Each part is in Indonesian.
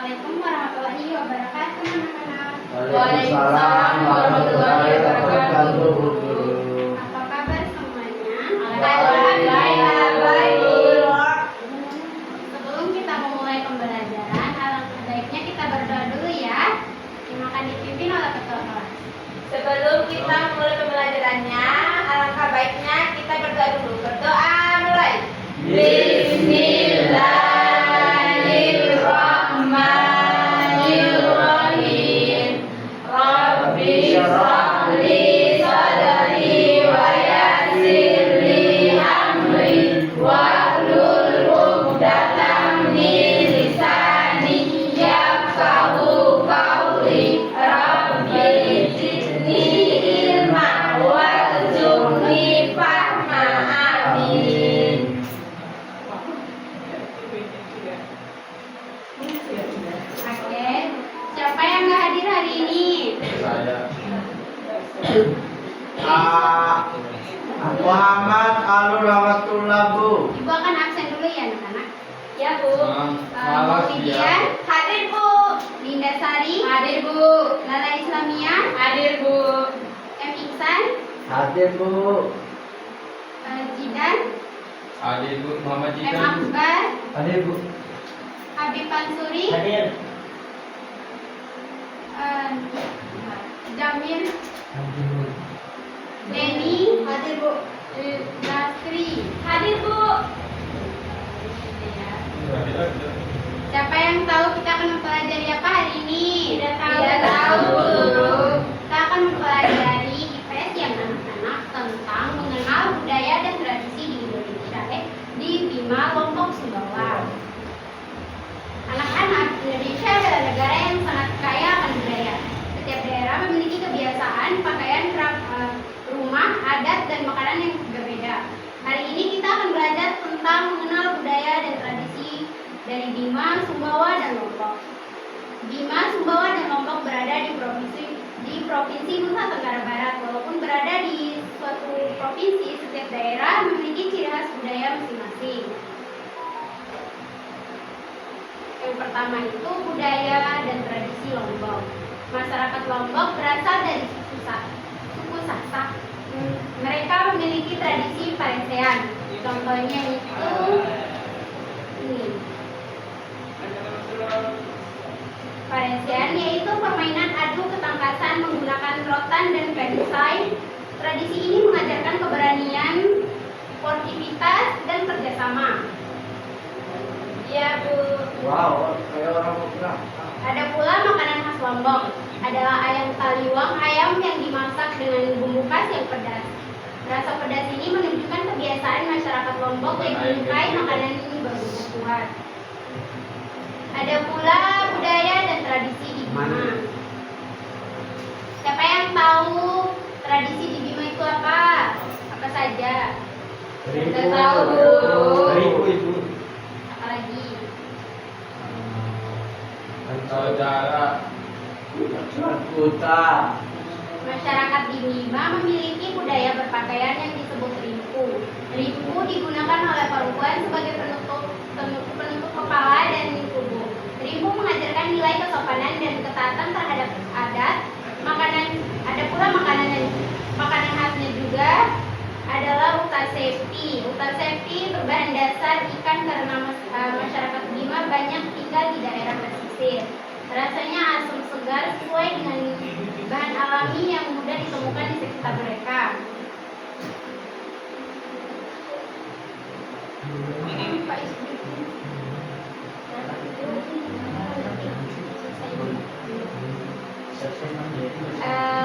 Assalamualaikum warahmatullahi wabarakatuh, anak-anak. Waalaikumsalam warahmatullahi wabarakatuh. Apa kabar semuanya? Alhamdulillah, baik, Bu. Sebelum kita memulai pembelajaran, alangkah baiknya kita berdoa dulu ya, yang akan dipimpin oleh ketua kelas. Sebelum kita mulai pembelajarannya, alangkah baiknya kita berdoa dulu. Berdoa mulai. Bismillahirrahmanirrahim. Rabbi shrah li sadri wa yassir li amri wahlul 'uqdatam min lisani yafqahu qawli. Rabbi zidni ilma warzuqni fahma. Amin. Oke, siapa yang nggak hadir hari ini? Muhammad Alur Rahmatullah, Bu. Ibu akan absen dulu ya anak-anak. Ya, Bu. Kemudian Hadir, Bu. Linda Sari, Hadir, Bu. Lala Islamia, Hadir, Bu. M. Iksan, Hadir, Bu. Jidan, Hadir Bu, Muhammad M. Jidan. Akbar, Hadir, Bu. Habib Mansuri, Hadir. Jamil, Denny, Hadir, Bu. Nasri. Hadir, Bu. Siapa yang tahu kita akan mempelajari apa hari ini? Tidak tahu, Bu. Kita akan mempelajari IPS yang anak-anak tentang mengenal budaya dan tradisi di Indonesia, di Bima, Lombok, Sumbawa. Anak-anak, Indonesia adalah negara yang sangat kaya akan budaya. Setiap daerah memiliki kebiasaan, pakaian, rumah, adat, dan makanan yang berbeda. Hari ini kita akan belajar tentang mengenal budaya dan tradisi dari Bima, Sumbawa, dan Lombok. Bima, Sumbawa, dan Lombok berada di Provinsi Nusa Tenggara Barat. Walaupun berada di suatu provinsi, setiap daerah memiliki ciri khas budaya masing-masing. Yang pertama itu budaya dan tradisi Lombok. Masyarakat Lombok berasal dari suku Sasak. Mereka memiliki tradisi paresean. Contohnya itu ini. Paresean yaitu permainan adu ketangkasan menggunakan rotan dan perisai. Tradisi ini mengajarkan keberanian, sportivitas, dan kerjasama. Iya, Bu. Wow, kayak orang Bogor. Ada pula makanan khas Lombok, adalah ayam taliwang, ayam yang dimasak dengan bumbu khas yang pedas. Rasa pedas ini menunjukkan kebiasaan masyarakat Lombok yang menyukai makanan ini berbumbu kuat. Ada pula budaya dan tradisi di Bima. Siapa yang tahu tradisi di Bima itu apa? Apa saja? Tidak tahu, Bu. Ribu, Ibu. Apa lagi? Saudara. Kuta. Masyarakat di Bima memiliki budaya berpakaian yang disebut rimpu. Rimpu digunakan oleh perempuan sebagai penutup kepala dan tubuh. Rimpu mengajarkan nilai kesopanan dan ketaatan terhadap adat. Ada pula makanan khasnya juga adalah utasepi. Utasepi berbahan dasar ikan karena masyarakat Bima banyak tinggal di daerah pesisir. Rasanya asam segar sesuai dengan bahan alami yang mudah ditemukan di sekitar mereka.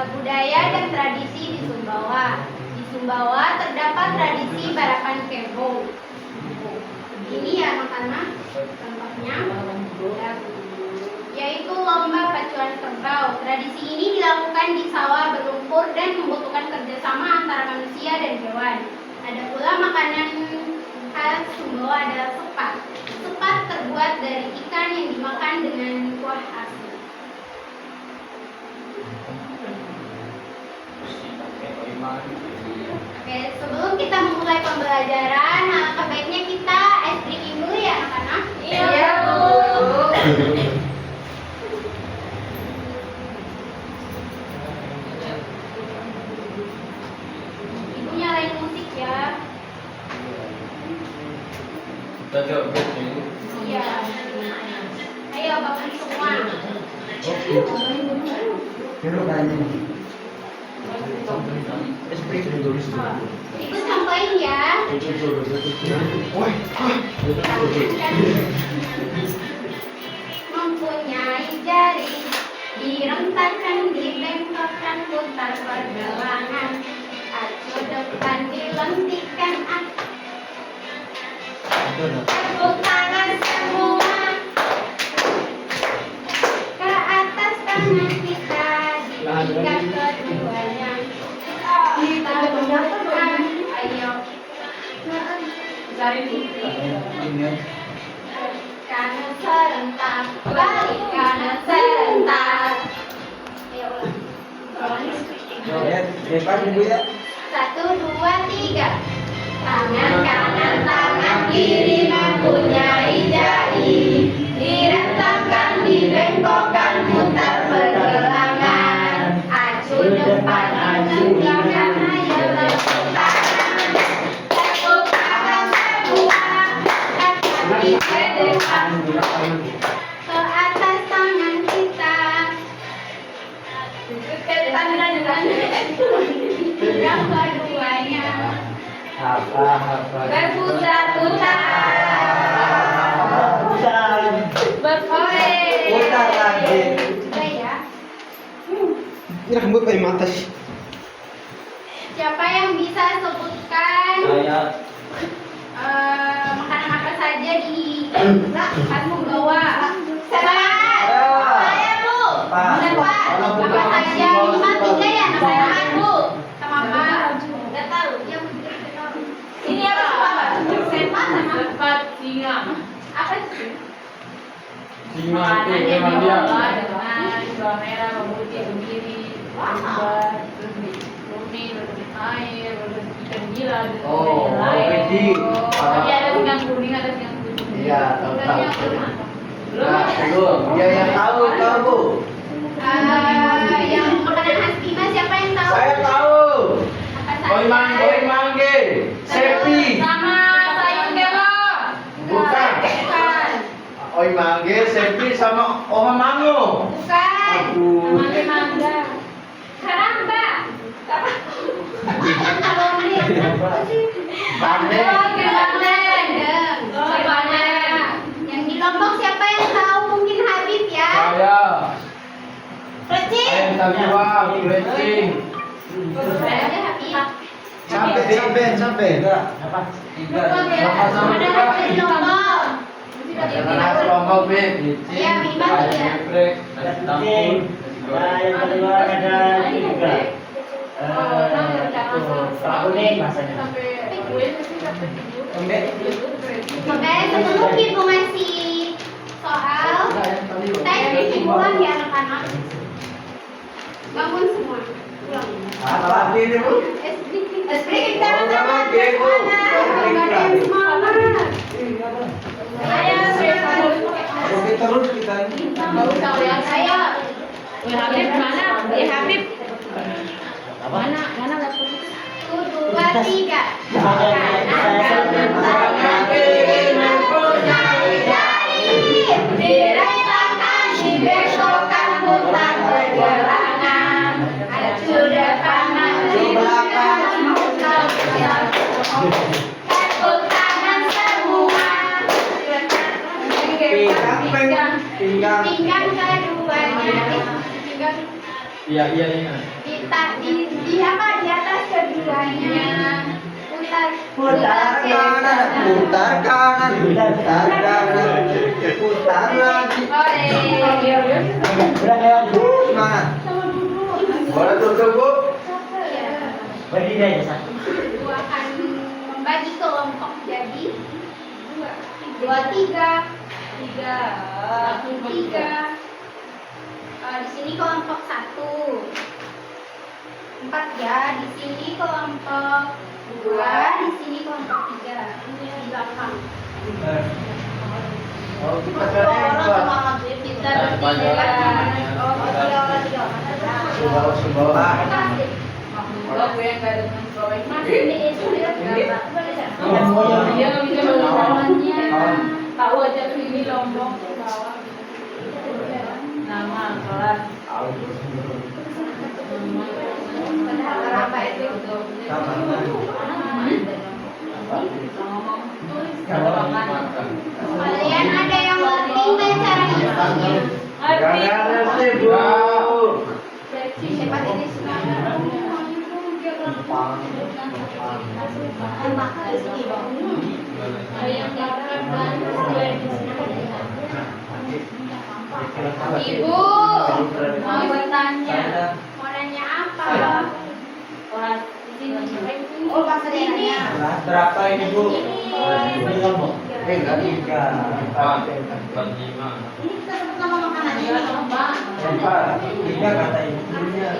Budaya dan tradisi di Sumbawa. Di Sumbawa terdapat tradisi barapan kebo. Ini ya anak-anak contohnya, yaitu lomba pacuan kerbau. Tradisi ini dilakukan di sawah berlumpur dan membutuhkan kerjasama antara manusia dan hewan. Ada pula makanan khas Sumbawa adalah sepat. Sepat terbuat dari ikan yang dimakan dengan kuah asin. Oke, sebelum kita memulai pembelajaran, alangkah baiknya kita ice drinking dulu ya anak-anak. Iya, Bu. Pero kanya. Esprit dulu sih. Ikut sampaikan ya. Woi. Mempunyai jari, direntakan, dibengkokkan, putar pergelangan, acu depan dilentikan, tepuk tangan semua ke atas tangan kita, diikat keduanya. Kita berdoa, ayo Cari nih. kanan serentak, balik kanan serentak. Ayo ulang. Depan ibu ya. 1, 2, 3. Tangan kanan, tangan kiri mempunyai jari, direntakkan, dibengkokkan, putar pergelangan, acu depan, acu belakang, ayo tepuk tangan. Tepuk tangan semua, kaki ke depan, ke atas tangan kita. Yang keduanya Apa? berputar-putar, berforex. Putar lagi. Coba ya. Ini rambut pakai mata sih. Siapa yang bisa sebutkan Saya makanan apa saja di pas membawa? Sebat. Saya Bu. Pak. Sebat. Apa saja? Minimal 3 ya namanya Bu. Sama apa? Nggak tahu. Yang begitu tahu. Ini apa coba, Pak? Sebat sama Lepat singa. apa sih? Singa itu Makanan yang memang dia. diolah dengan bawang merah, bawang putih, kemiri, ketumbar, terus kuning, terus air, terus ikan gila, terus Oh, ikan lain. Redi. Tapi ada yang kuning, ada yang putih. Iya, tahu. Udah yang belum. Nah, belum. Dia yang tahu, Bu. Yang makanan khas Bima siapa yang tahu? Saya tahu. Apa saja? Oi mangge. Sepi. Sama sayur kelor. Bukan. Bukan. Oi mangge, sepi sama Oma Mango. Bukan. Aduh. Mangga. Karamba. Kalori. Bandeng. Bandeng. Bandeng. Yang di Lombok siapa yang tahu? Mungkin Habib ya. Saya. Recing. Ayam taliwang, kurecing. Ada Habib. Sampai. Apa? Tiga. Sama-sama Ada juga. Habib di Lombok. Ada nasi lombok, Beb. Iya, Bima Ayam ya. geprek, nasi campur. Yang kedua ada tiga. Kuning masanya. Oke, sebelum Ibu ngasih soal, tes pulang ya anak-anak. Bangun semua. Pulang. Apa lagi ini, Bu? Esprit kita Udah sama lagi, Bu. Kalian semangat. Oke, terus kita ini. Ayo. Habib mana? Habib. Mana laptop? 1, 2, 3. Direntangkan, dibengkokkan, putar pergelangan, acu depan, acu belakang, putar pergelangan. Tepuk tangan semua. Pinggang. Pinggang keduanya. Pinggang Iya. di apa di atas keduanya. Putar kanan, putar kanan, putar kanan, putar lagi. Semangat. Boleh duduk, Bu? Berdiri aja satu. Ibu akan membagi kelompok jadi 2, 3. 3. Di sini kelompok 1. 4 ya. Di sini kelompok 2. Di sini kelompok 3. Ini di belakang. Oh, kita cari buat Kita Dan bertiga. sebawa. Kalau gue yang gak ada teman sekolah. Masih di itu ya. Dia nggak bisa bawa. Tahu aja tuh ini lombok ke bawah. Nah, nama kelas. Padahal apa itu? Kalian ada yang ngerti nggak cara ngisinya? Ngerti, Bu. Siapa ini Ibu, mau bertanya. Mau nanya apa? Kelas di sini. Oh, pas ini. Kelas berapa ini, Bu? Enggak, 3. 4, 5. Ini kita sebut nama makanannya. Empat. 3 kata ibunya.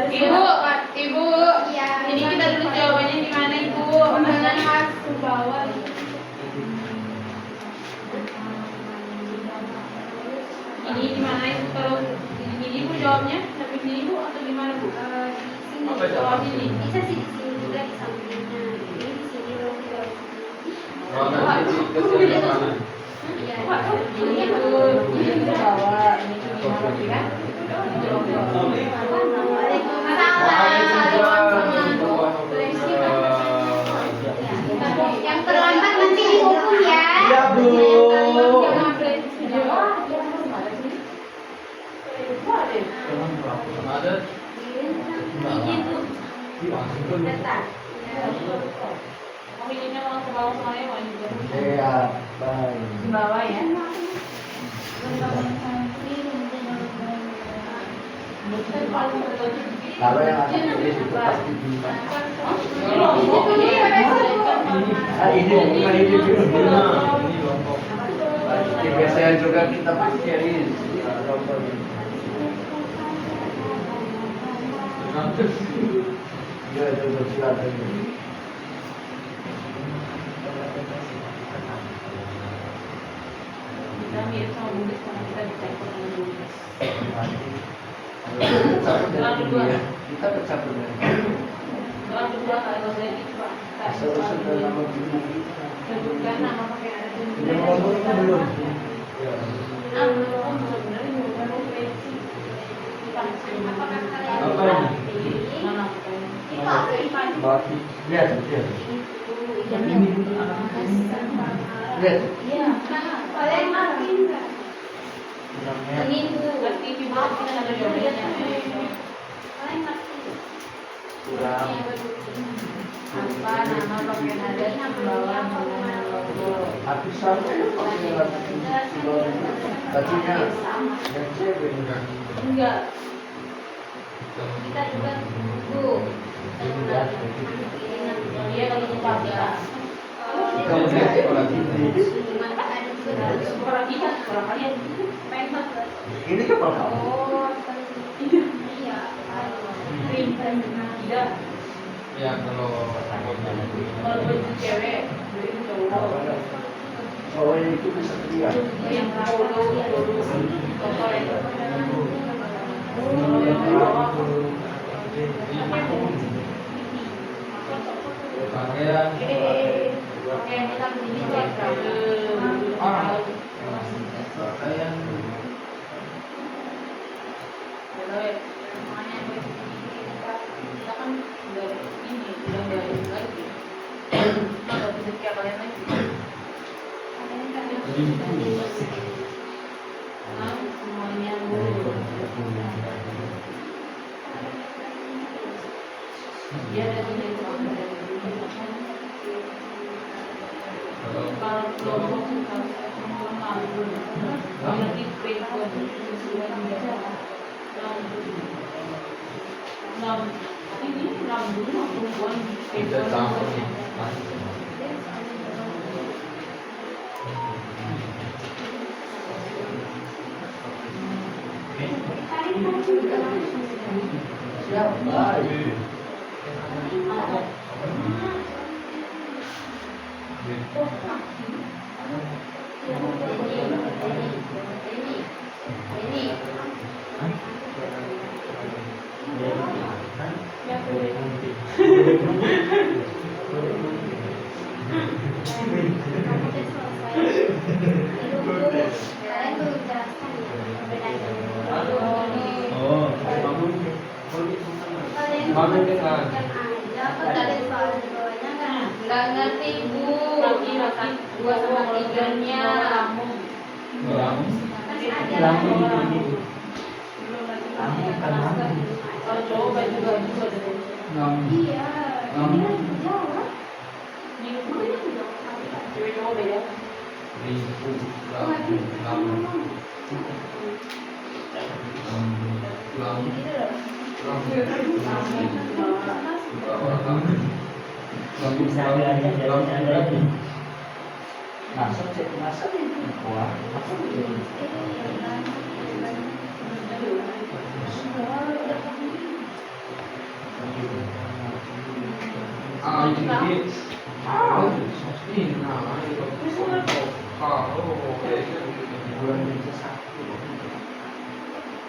Ibu, Ibu, ini kita tulis jawabannya di mana Ibu? Undangan khas Sumbawa. Ini di mana Ibu? Kalau ini Ibu jawabnya, tapi ini Ibu atau di mana Bu? Di sini. Apa Jawab ini. Bisa sih di sini juga di sampingnya. Ini di sini loh. Oh, nanti ke sini mana? Iya. Ini Ibu, ini di bawah, ini di mana kan? Yang terlambat nanti dihukum ya. Iya, Bu. Ada? Bentar. Kamu ini mau ke bawah semuanya mau juga. Iya, baik. Di bawah ya. Kalau yang ada tulis itu pasti bisa. Ini bukan ini dulu. Pasti biasanya juga kita pakai ini. Iya, itu silakan. Kita mirip sama Bugis karena kita dicampur dengan Bugis. Kita bercampur dengan Orang kedua kalau saya itu Pak, asal-usul nama kita. sebutkan nama pakai ada Yang tulisan. ngomong itu belum. Belum sebenarnya juga referensi. Apakah kalian Apa ini? Mana pokoknya? itu apa Ivan? Bagi. Lihat, lihat. Lihat. Iya. Kalian ngerti nggak? Namanya Ini Bu. Berarti di bawah kita ada jawabannya. Kalian ngerti? kurang. Apa nama pakai nada bawah dengan logo? Aku sama pakai lagu bajunya yang cewek. Enggak. Kita juga Bu. Dia kalau tempat ya. Kamu lihat sekolah ini. Orang kita, orang kalian. Ini kapal kamu. Oh, iya. Tidak. Ya kalau Kalau baju cewek, baju cowok. Cowoknya itu bisa lihat. Yang polo, kotor itu. Kalau yang bawah, pakaian oke kita begini cek orang pakaian kita kan udah ini udah nggak lagi nggak bisa kayak kalian lagi semuanya dia ada di kalau kelompok kalau di pegon ini dulu perempuan kita campur nih. Siapa? Mana kan? Kan aja, apa tadi soal di bawahnya kan? Nggak ngerti bu. Laki-laki 2/3-nya. Berapa? Kan ada. Lambung gitu. Lambung kan lambung. Kalau cowok baju juga ada. Iya. Ini kan jauh. Cewek cowok beda. Ribu. Bisa belajar dari lagi. Masuk cek masuk. Wah, masuk.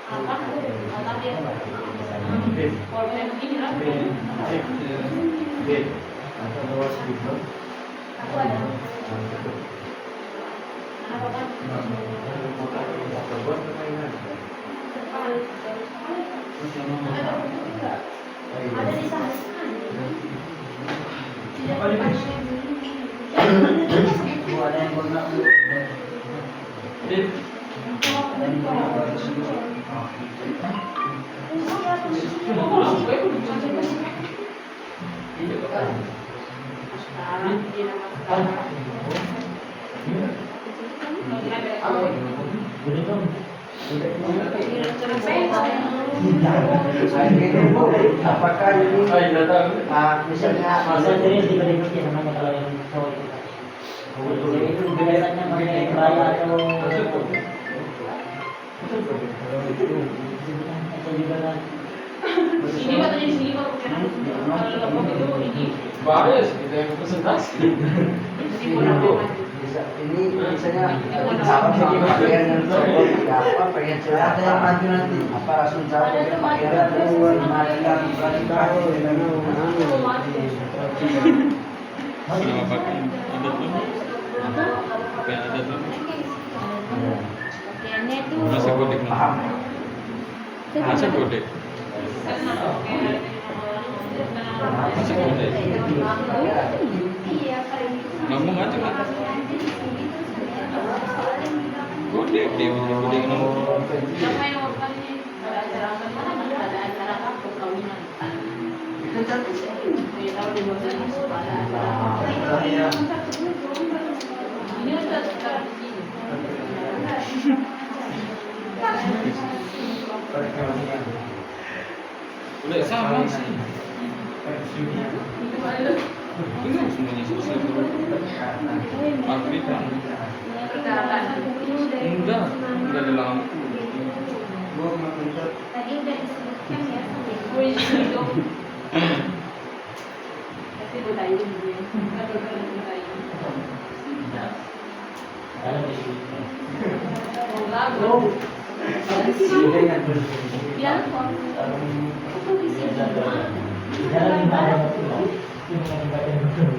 Apa? Apa dia? Kalau yang begini lah. Aku ada. Apa kan? Ada di sana. Tidak Ada yang pernah Apakah ini misalnya masa jadi diberi namanya kalau yang cowok itu. Jadi itu biasanya pakai kebaya atau atau juga kan Ini katanya di sini kalau kalau itu ini. Bahaya sih kita yang presentasi. Jadi kurang bisa ini misalnya sama pakaian yang cocok apa pengen cerita ada yang maju nanti apa langsung jawab pakaian keluar marikan balik lagi Nama pakai adat lu? Pakai adat lu? Pakaiannya itu Masa kodek paham Masa kodek? Masa kodek? iya paling Ngomong aja kan? Kodek dia punya kodek ngomong. Siapa yang organ ini? Ada acara apa? Ada acara apa? Perkawinan. Ya, tahu di bawah sana ada acara. Ini udah sekarang di sini. Udah sama sih. Enggak semuanya susah. Maghrib kan? Perkawinan. Enggak ada lampu. tadi udah disebutkan ya sampai Gue di sini dong. Pasti bertanya dia. Ada bertanya. ada di sini. Oh, lagu. biar kok itu di sini Jalan di mana itu? Ini yang bagian betul.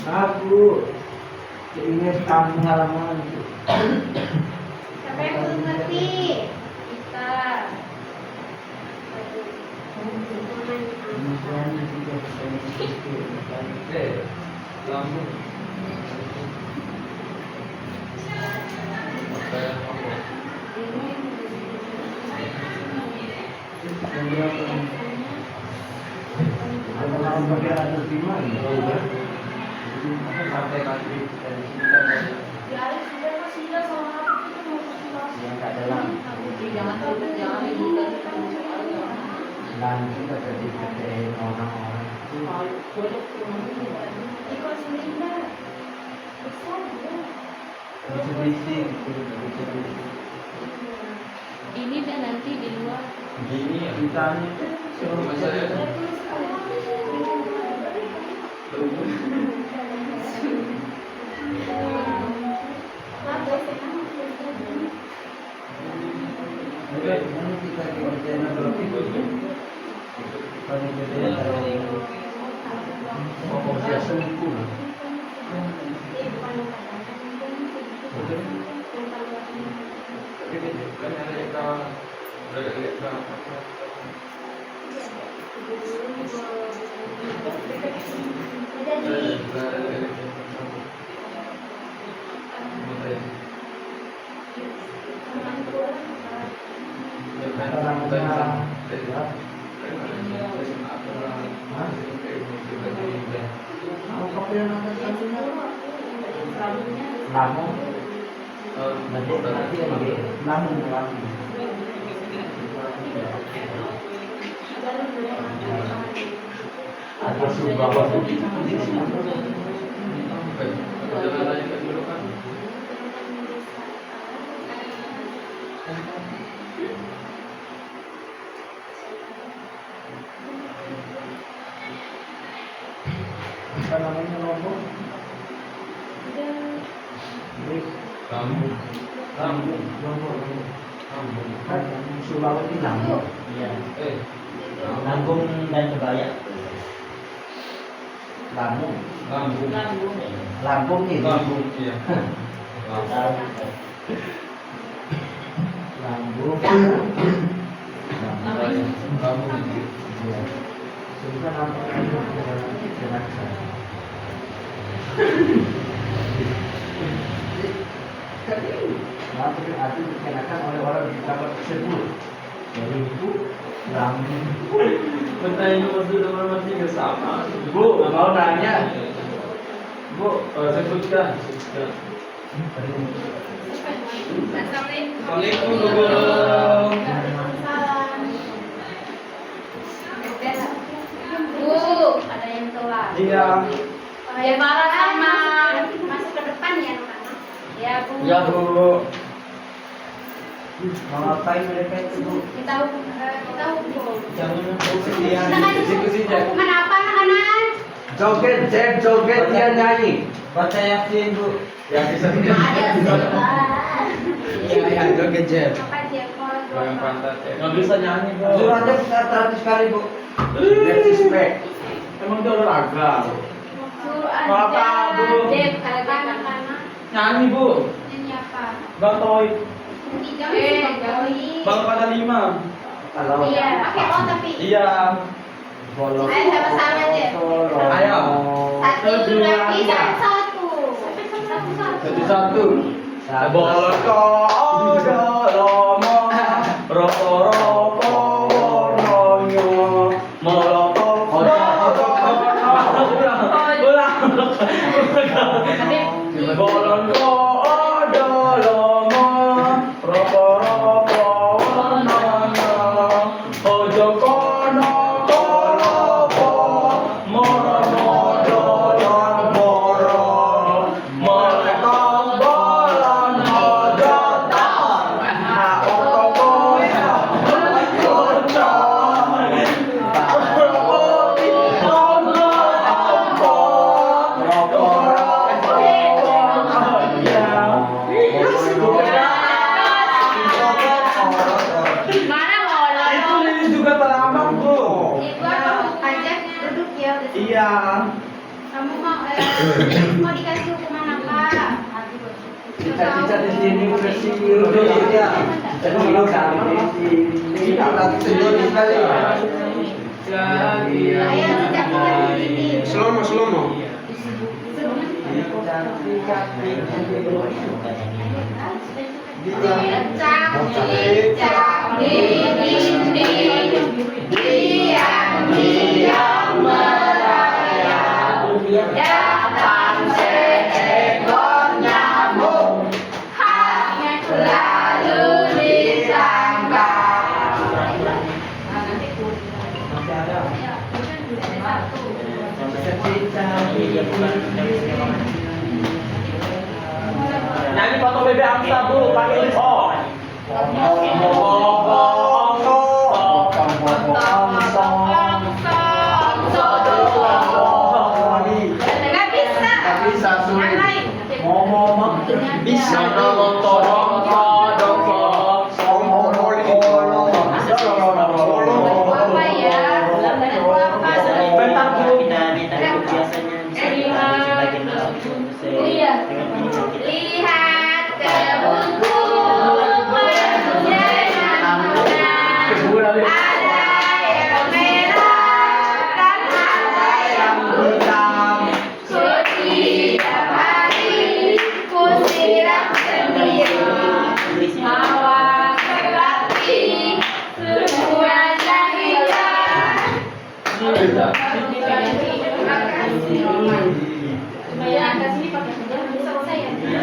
aku ini kampung halaman siapa yang belum ngerti kita Lampu. Pakaian apa? Sampai kaki dari sini kan ada. yang tak ada lampu Jangan liburan. lampu kita jadi pakai orang-orang bisa bising Ini dan nanti di luar. Gini ya. ditanya Rumah saya. ini kita kerjanya belum kalau kerjanya biasa sempurna bukan lupa Kan ada ekran, ada ekran. jadi Mau kopi yang nonton satunya? Lampung. Nanti Lampung. Ada Sumbawa. Apa namanya Lombok? Kampung. Lampung. Kan Sulawesi Lampung. Iya. Eh, Lampung dan Kebaya. Lampung. Kampung. Lampung ini. Kampung, iya. Lampung. Kampung. Iya. Sebenarnya namanya dengan Nah, arti dikenakan oleh orang di kapal tersebut. Jadi itu Lampung. Pertanyaan nomor 2 nomor 3 sama. Bu, mau nanya. Bu, Sebutkan. Assalamualaikum. Bu Guru. Bu, ada yang telat. Iya. Ya marah sama masuk ke depan ya anak-anak. Ya Bu. Ya Bu. mau ngapain mereka itu Bu? Kita hukum. Jangan Kita kan hukuman apa anak-anak? Joget, joget dia nyanyi. Baca Yasin Bu. Yang bisa Ada sebentar. Iya, joget Jeb. Apa dia kalau Yang pantat ya. Nggak bisa nyanyi Bu. Suratnya 100 kali Bu. Respect. Emang dia olahraga. suruh Apa, aja. Bu? Dep, kalau anak-anak Nyanyi Bu. ini apa? Bang Toy. Jauhi. Bang pada 5. Kalau Iya, pakai O tapi. Iya. bolong. Ayo sama-sama aja. Ayo. Satu Dua, lagi tiga. satu. Satu. Satu. Bolong ko ada lama. Roko-roko warnanya. Molotov. Bolong ko ada lama. Roko-roko warnanya. Ojo kono kolopo. Moro-moro lan moro. Mereka bolan hajatan. Mana ngolor? Itu ini juga terlambat Bu. Ibu kamu ajak duduk ya. Udah. Iya. Kamu mau dikasih hukuman apa? Cica-cica di sini bersih ya. Jadi kalau kami di sini alat sendiri sekali. Ayo cicak-cicak di sini. Slomo. Cicak-cicak di dinding, diam-diam merayap, datang seekor nyamuk, lalu ditangkap. Nyanyi foto bebek angsa Bu, pakai lip oh. Nggak bisa. Bisa sulit. Yang lain. Bisa Apa ya? Apa? Bentar Bu. Kita biasanya Terima. sebagian Supaya angkat sini pakai sejarah bisa selesai ya. Iya,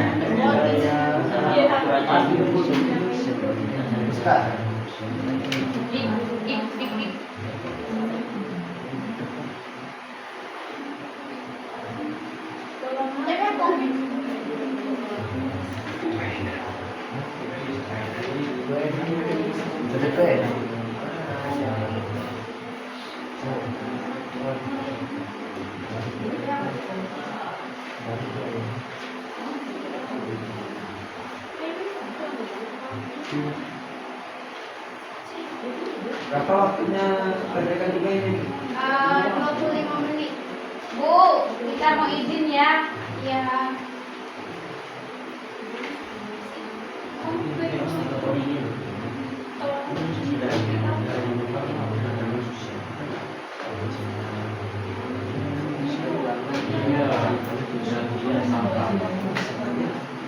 Berapa waktunya kerjakan juga ini? 25 menit. Bu, kita mau izin ya. Ya.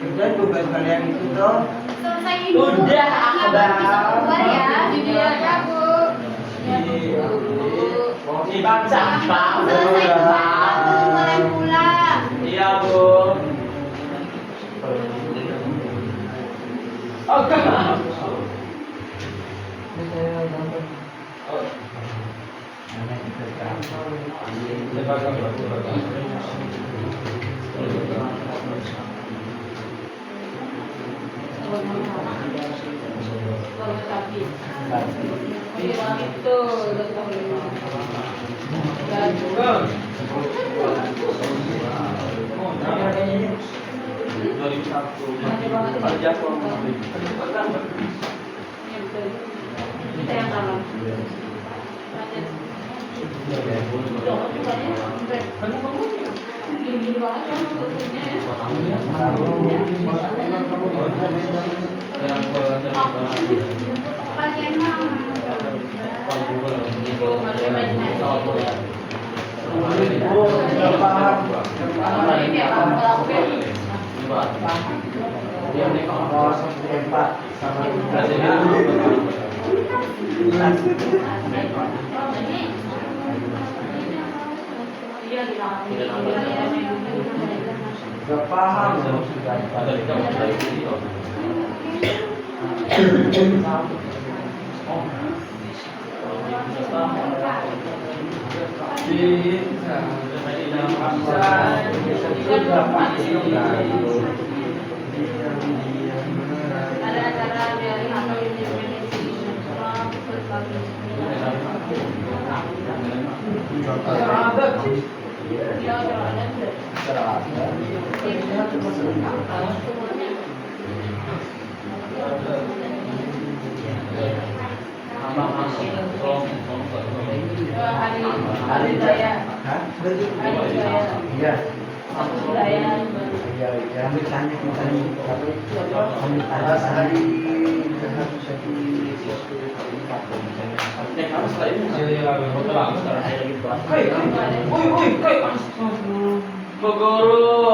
Kerja tugas kalian itu toh. Selesai dulu. Udah, Iya, baru bisa udah. keluar ya. Iya, ya, Bu. Ya, Bu. Dibaca, Pak. Selesai keluar, belum boleh pulang. Iya, Bu. Oke. Itu kita yang kalah. Kalian mau. Gak paham. Ada acara dari atau independensi hari raya Hah? hari raya Iya. budaya Iya, jangan ditanya hari Guru.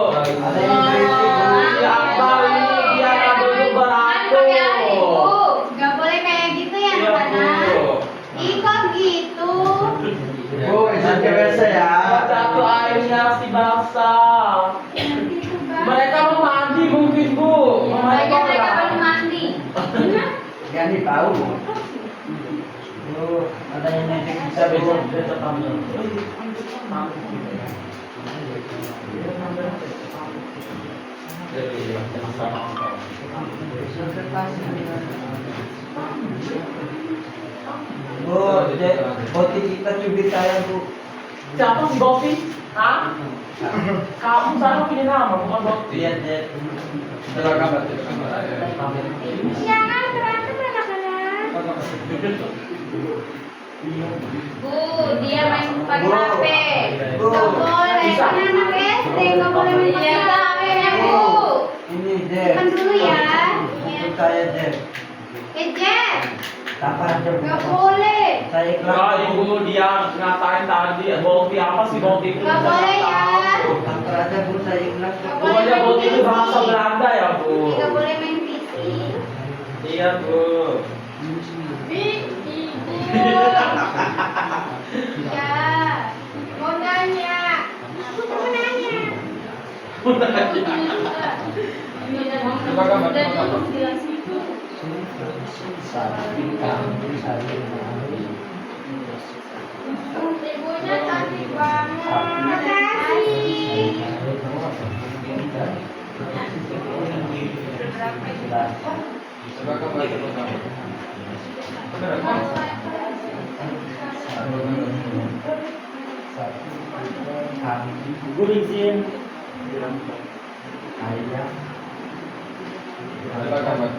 Siapa ini dia nggak boleh beratur. Gak boleh kayak gitu ya, Iya, anak. Bu. Ih, kok gitu? Bu, itu cewek saya. Satu airnya si basah. Gitu, Bang. Mereka mau mandi mungkin, Bu. Banyak mereka baru mandi. Gani tahu. Bu, ada yang nenek bisa besok tamu. Bu, boti kita cubit saya, Bu. Siapa si Bopi? Hah? Kamu sana punya nama, bukan Bopi. Iya, Dek. Jangan berantem anak-anak. Bu, dia main pakai Bu. HP. Bu. Gak boleh, Bisa. kan anak SD gak boleh main pakai HP ya, Bu. Ini, Dek. Kan dulu ya. Cubit saya, Dek. Kejar. Tanpa aja, Bu. Gak boleh. Saya Enggak, ikhlas. Ibu dia ngatain tadi Bopi apa sih Bopi itu? Gak boleh ya. Tanpa aja, Bu, saya ikhlas. Gak boleh. Pokoknya Bopi itu bahasa Belanda ya, Bu. Gak boleh main PC. Iya, Bu. Ya. Mau nanya. Ibunya cantik banget. Makasih. Silakan baca bersama. Gue izin. Ayam. Silakan baca.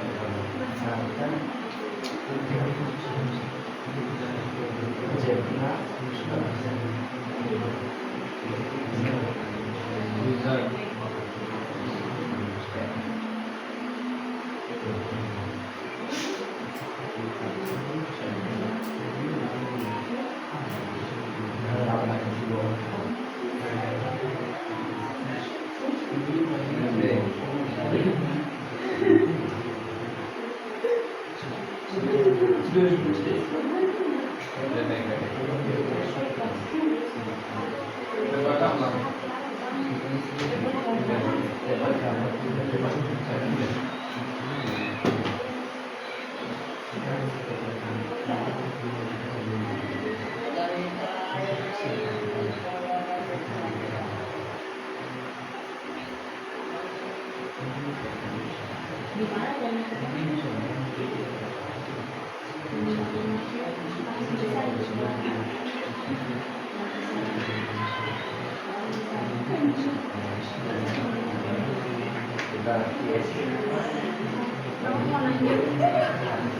Kamu mau nanya?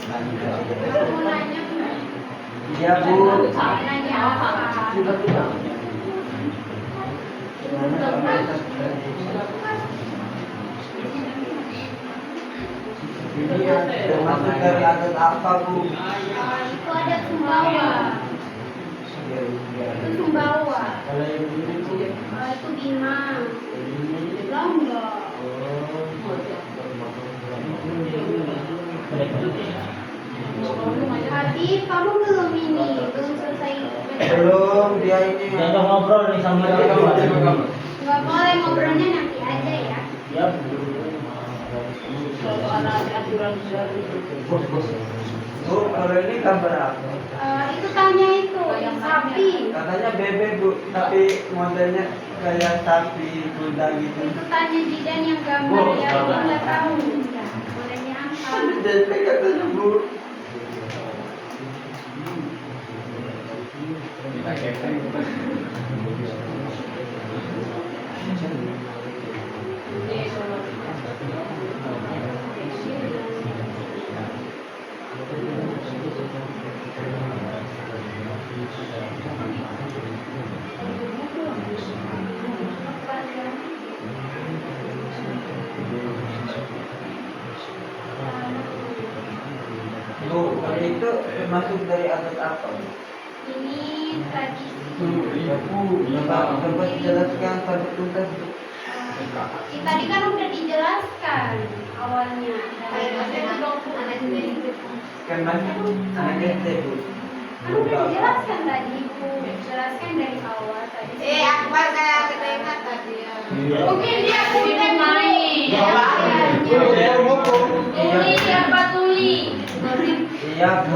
Kamu mau nanya nggak? Iya Bu. Nanya apa? Sudah bilang. Ini termasuk dari adat apa Bu? Itu ada Sumbawa. Itu Sumbawa. Kalau yang ini Bu? Itu Bima. Lombok. Habib, kamu belum ini, belum selesai. Belum, dia ini. Jangan ngobrol nih sama dia. Nggak boleh, ngobrolnya nanti aja ya. Ya. Bu, kalau ini gambar apa? Itu tanya itu, sapi. Katanya bebek Bu, tapi modelnya kayak sapi kuda gitu. Itu tanya Jidan yang gambar ya, aku nggak tahu. Modelnya apa? Bebek katanya Bu. Kita kepeng. Bu, kalau itu termasuk dari adat apa? Ini tradisi. Ya Bu, coba jelaskan pada tuntas. Tadi kan udah dijelaskan awalnya. Kan banyak anak ente Bu. Kan udah dijelaskan tadi, Bu. Jelaskan dari awal tadi. Akbar kayak kedengar tadi ya. Mungkin dia udah main. Iya. Siapa Tuli? Iya Bu.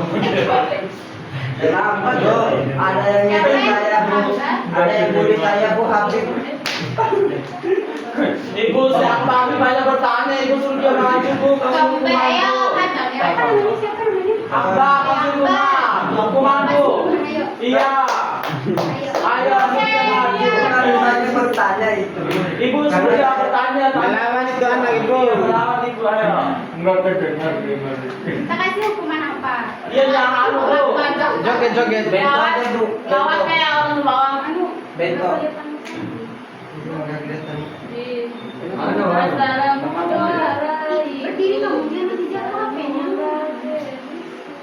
Kenapa dong? Ada yang nyebut saya Bu. Ada yang bully saya Bu Habib. Ibu siapa? Kami banyak bertanya. Ibu suruh dia maju Bu. Kamu ayo ada ya. Apa namanya siapa namanya? Akbar pasti rumah. Aku maju. Ayo. Iya. Ayo kita maju. Kan saya bertanya itu. Ibu suruh dia bertanya. Melawan itu anak Ibu. Iya, melawan Ibu ayo. Enggak kedengar gimana. Kita kasih hukuman apa? Iya jangan Bu. Joget-joget. Bentuk aja Bu. Lawan kayak orang bawang. Anu. Bentuk. Anu, Berdiri kamu jangan di jalan HP-nya.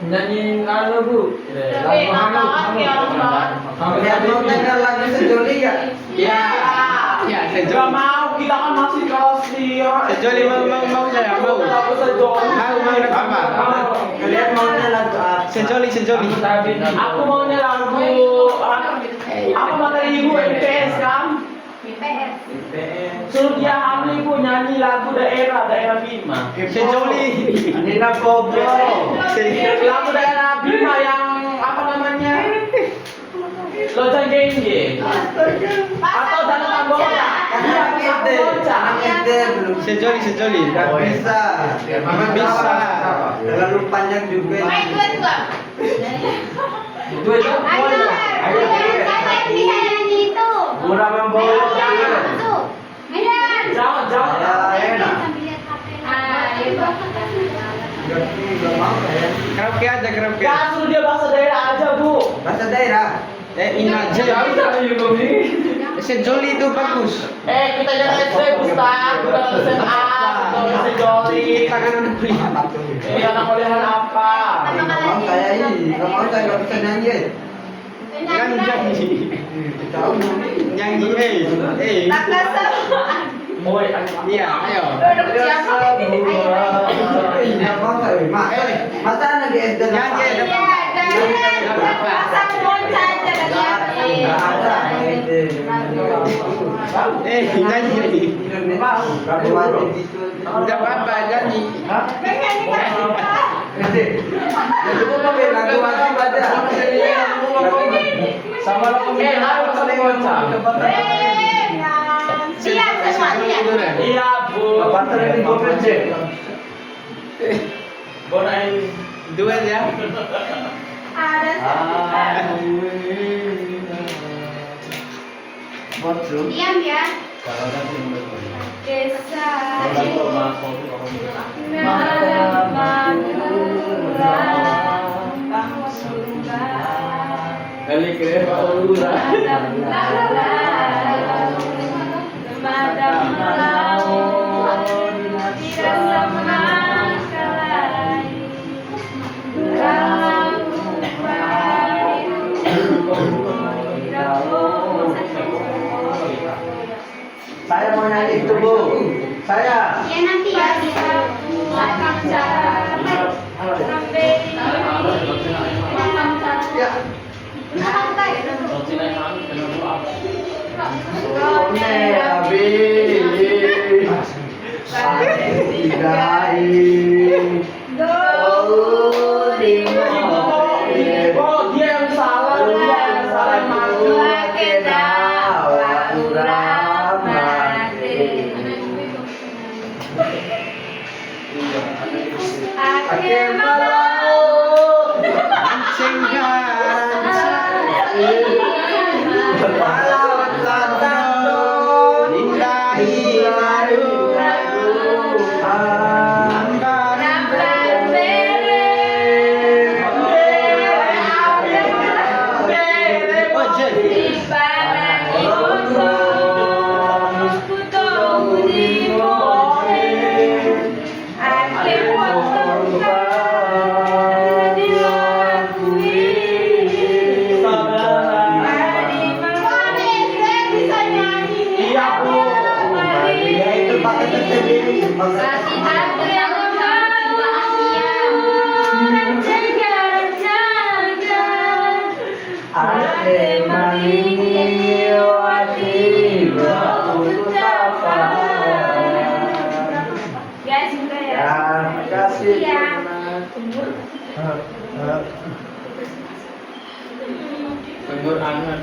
Nyanyi anu Bu. Tapi lawan kayak orang bawang. Lihat mau dengar lagu sejoli ya? Iya. Gak mau, kita kan masih kelas dia. Sejoli mau saya mau. Aku sejoli. Apa? Kalian maunya lagu apa? Sejoli. Aku maunya lagu apa materi ibu MPS kan? BPS. Suruh dia lagu daerah Bima. Sejoli. Nina Bobo. Lagu daerah Bima yang apa namanya? Lojang Gengge. Atau Danau Tamboja. Belum. Sejoli. Gak bisa. Bisa. Terlalu panjang juga. Main dua. Dua itu. Ayo, siapa yang bisa nyanyi itu? Murah membawa. Masuk. Medan. Jauh. Enak. Sambil lihat HP. Karaoke aja karaoke. Ya suruh dia bahasa daerah aja, Bu. Bahasa daerah. Ini aja. Sejoli itu bagus. Kita jangan SD, Ustaz. Bukan SMA. Bukan sejoli. Tangan anak kuliah. Ini anak kuliahan apa? Kamu saya ini, kamu saya nggak bisa nyanyi. Kan nyanyi. Tahu nyanyi Boy, Iya, ayo. Siapa? Masa anak di SD nyanyi? Masa bocah aja lagi apa? Nyanyi. Tidak apa-apa, nyanyi. Lagu wajib ada. sama lagu harus sama bocah. Siap semua siap. Iya, Bu. Bapak ini gue kerja. Bonain Duet ya. Ada diam ya. Desa Kali kira Saya mau nyanyi itu, Bu. Saya. ya nanti ya kita akan Oh, dia yang salah, yang maju. Tenggur angan.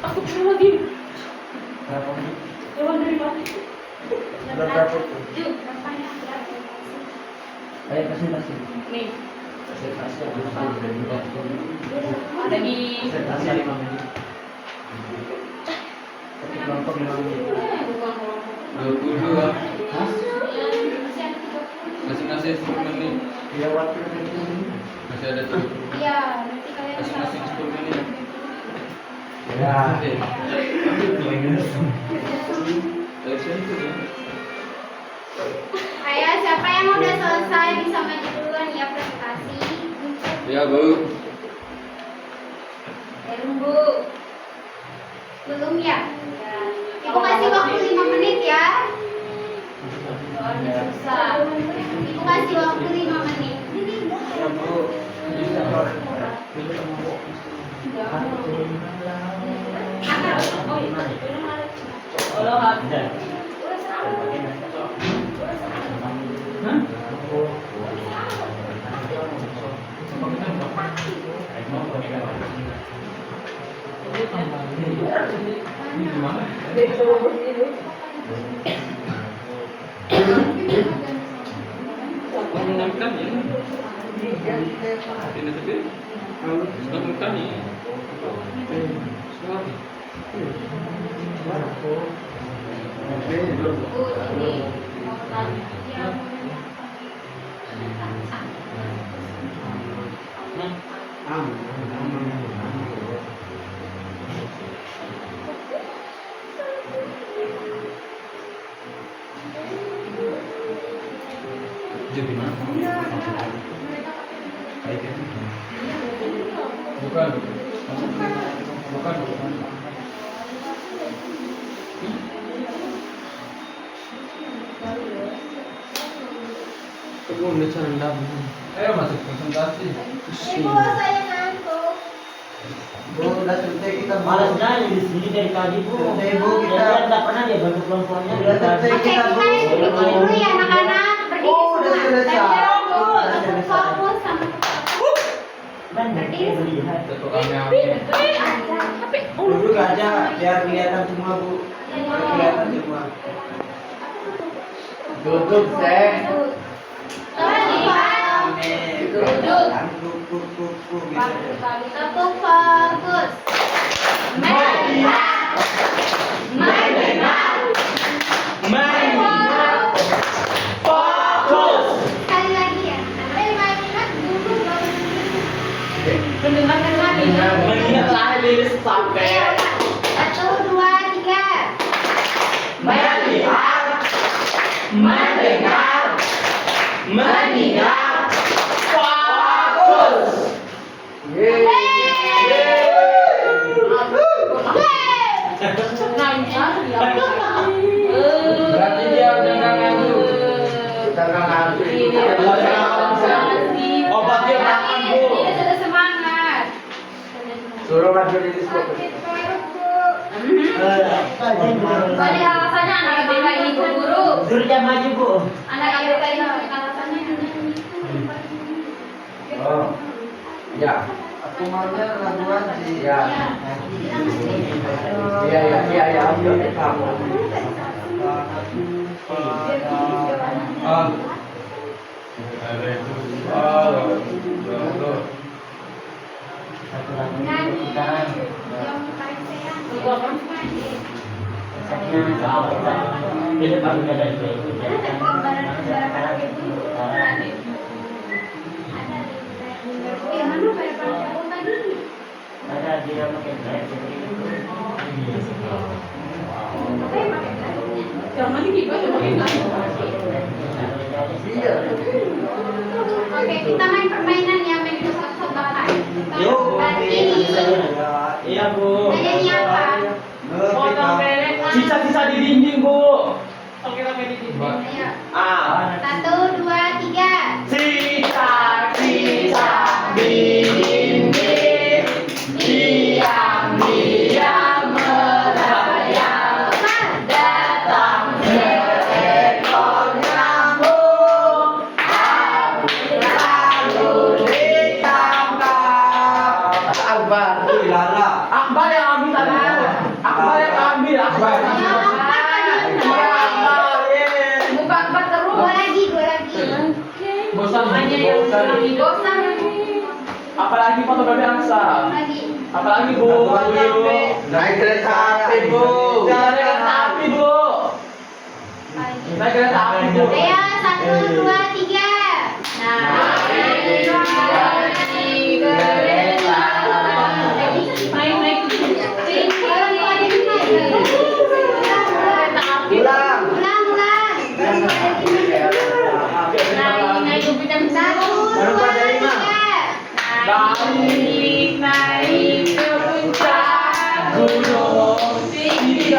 Aku perlu lagi. Hewan dari mana? Ayo presentasi. Nih, Presentasi harus ada di presentasi 5 menit. Kelompok 5 menit. 22. Hah? Masing-masing 10 menit. Ya waktu Masih ada tuh. Iya, nanti kalian Masing-masing 10 menit. ya. Dari sini tuh ya. Ayo, siapa yang udah selesai bisa maju duluan ya presentasi. Ya, Bu. Belum, Bu. Belum ya? Ibu kasih waktu 5 menit ya. Soalnya susah. Ibu kasih waktu 5 menit. Ya, Bu. Oh, iya. Udah. Menenangkan ya. Ini tapi menenangkan ya. Suami. Jadi mana? Bukan. Bukan. Aku udah cerendam. Ayo masuk presentasi. Ibu, saya ngantuk. Bu, udah selesai kita Malas nanya di sini dari tadi bu. Selesai, Bu, kita. Jadi nggak pernah dia bantu kelompoknya. Udah selesai. Oke, kita duduk dulu ya anak-anak. Berdiri Oh, udah semua. selesai. Tanya, Bu. Fokus sama Banyak dia melihat. Satu kami ambil. Duduk aja biar kelihatan semua Bu. Biar kelihatan semua. Duduk, Teh. Duduk. Duduk. Tepuk fokus. Melihat. Mendengar. Fokus. Sekali lagi ya. Melihat dulu baru Mendengarkan lagi. Mengingat lahir lilis sampai. 1, 2, 3. Melihat. Mendengar. Mengingat. Fokus. Berarti dia udah nggak ngantuk. Kita nggak ngantuk. Obatnya makan bu. Ini sudah semangat. Suruh maju di disco. Tadi alasannya anak ABK ini Bu guru. Suruh dia maju bu. Anak ABK ini alasannya Oh, ya. Aku maunya lagu aja. Ya. Iya. Ambil kamu. Satu lagi nyanyi kita. yang paling sayang. Ini baru ada itu. Ada dia pakai dress. Jangan gitu, jangan Iya. Oke, kita main permainan ya, main tebak-tebakan. Yuk, Ini. iya bu. Nyanyi apa? Sisa-sisa di dinding bu. Oke, oke, di sini. Ayo. Ah. 1, 2, 3. Sisa-sisa di dinding. Diam-diam merayap. Datang seekor nyamuk. Lalu ditangkap. Akbar, Lala. Akbar yang ambil tadi. Akbar yang ambil. Akbar. Buka empat terus. Dua lagi. Bosan. Bosan. Apalagi foto bebek angsa. Lagi. Apalagi bu. Naik kereta api, Bu. Naik kereta api bu. Naik kereta api bu. Ayo, 1, 2, 3. Naik kereta. Naik. Ulang. Naik kepiting satu. 1, 2, 3. Naik ke puncak gunung tinggi.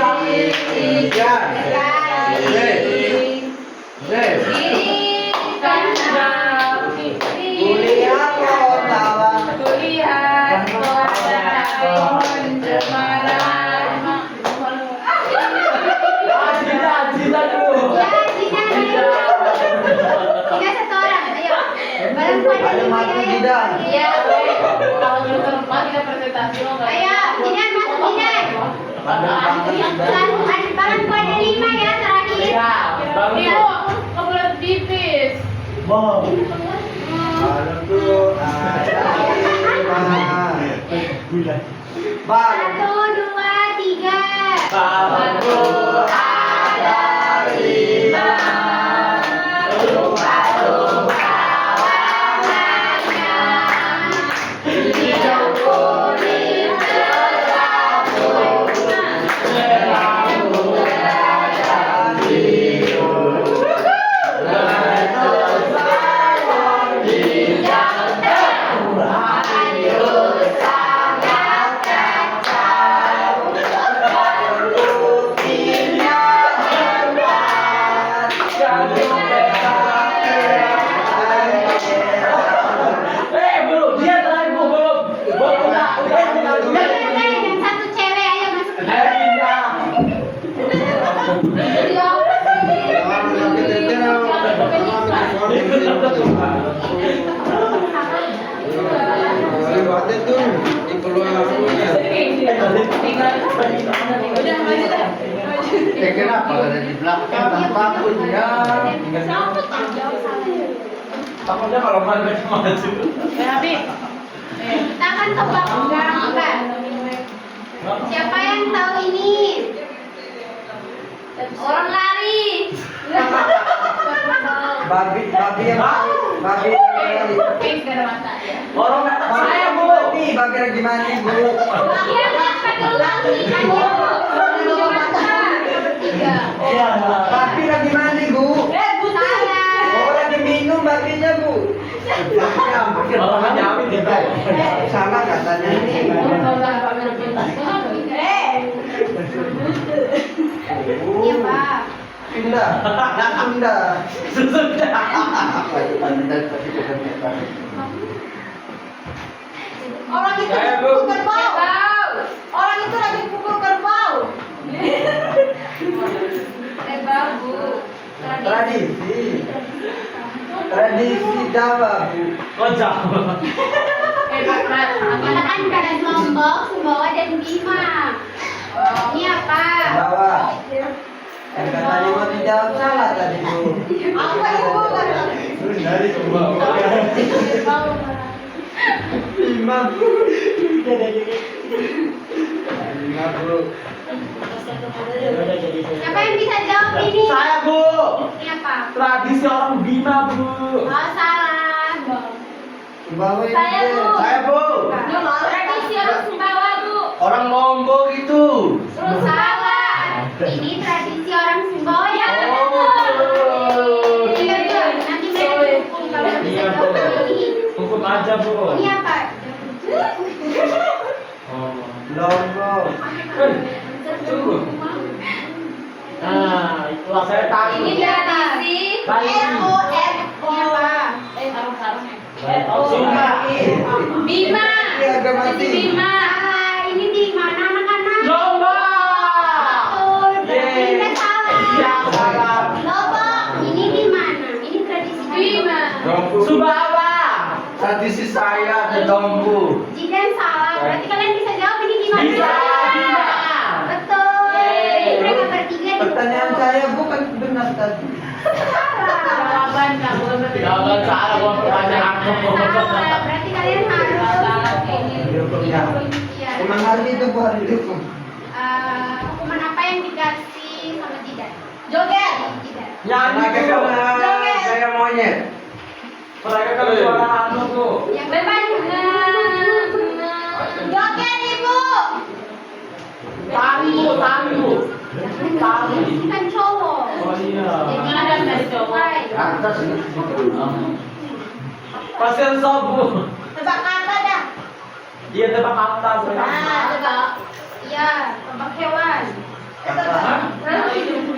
Kulihat kota Kulihat kota pencemaran. Cita bu. Tiga satu orang, ayo. Bareng Ayo maju, Jidan. Iya. Kalau jurusan 4 kita presentasi loh. Ayo, Jidan masuk Bahkan gua ada 5 ya terakhir. Ya, bagus. Iya, aku kebelet tipis. Bom. Balon tuh ada 5. Balon 1, 2, 3. Balonku ada 5. Lumba-lumba warnanya hijau, kuning, kelabu, kelabu dan biru. Letus balon hijau ayo sangat kacau. Buktinya hebat, kami belum, dia terakhir belum. Udah. Yang satu cewek ayo masuk. Kenapa ada di belakang takut ya? Takutnya kalau maju. Habib. Kita akan tebak sekarang bukan? Siapa yang tahu ini? Orang lari. Babi yang babi lagi. Pink gak ada mata ya. Orang saya bu. Babi lagi mandi bu. Iya, pakai lari. Tiga. Iya. Babi lagi mandi bu. Salah. Oh lagi minum babinya bu. Orang nyamin dia. Sama katanya nih. Iya, Pak. Pindah. Pindah. Orang itu Saya, Bu. pukul kerbau. Orang itu lagi pukul kerbau. Bu. Tradisi. Tradisi Jawa bu. Kocak. Kita kan ada Lombok, Sumbawa dan Bima. Ini apa? Jawa. Yang katanya mau dijawab salah tadi bu. Apa ibu kan? Dari Sumbawa. Lima bu. Lima bu. Siapa yang bisa jawab ini? Saya bu. Ini apa? Tradisi orang Bima bu. Oh, salah. Sumbawa itu. Saya, Bu. Saya bu. Tradisi orang Sumbawa, Bu. Orang Lombok itu. Terus salah. Ini tradisi orang Sumbawa ya. Oh. Iya, Bu. Nanti mereka dihukum kalau bisa Iya, jawab Bu. ini. Hukum aja bu. Ini apa? Lombok. Tunggu. Nah, itulah saya tahu. Ini tradisi. Bali. Ini apa? Sarung-sarung. Sumba. Bima. Ini agama Tradisi sih. Bima. Salah. Ini di mana anak-anak? Lomba. Betul. Berarti Yeay. kita salah. Iya, salah. Lombok. Ini di mana? Ini tradisi Bima. Sumbawa. Tradisi saya di Tombu. Jidan salah. Berarti kalian bisa jawab ini di mana? Bisa. Bima. Betul. Yeay. Mereka bertiga di Pertanyaan saya bukan benar tadi. Jawaban kamu berarti. Jawaban salah gua pertanyaan. Salah. Berarti kalian harus ini. Ya. Iya. Emang hari itu bu hari itu. Hukuman apa yang dikasih sama Jidan? Joget. Jidan. Nyanyi Mereka bu. kan saya monyet. Mereka kan suara anu bu. Yang bebas. Joget ibu. Tari bu, tari bu. Tari. Ini kan cowok. Oh iya. Jadi Ada dari cowok. Atas ini. Pasien sob bu. Tebak kata dah. Iya tebak atas. tebak. Iya, tebak hewan. Hah?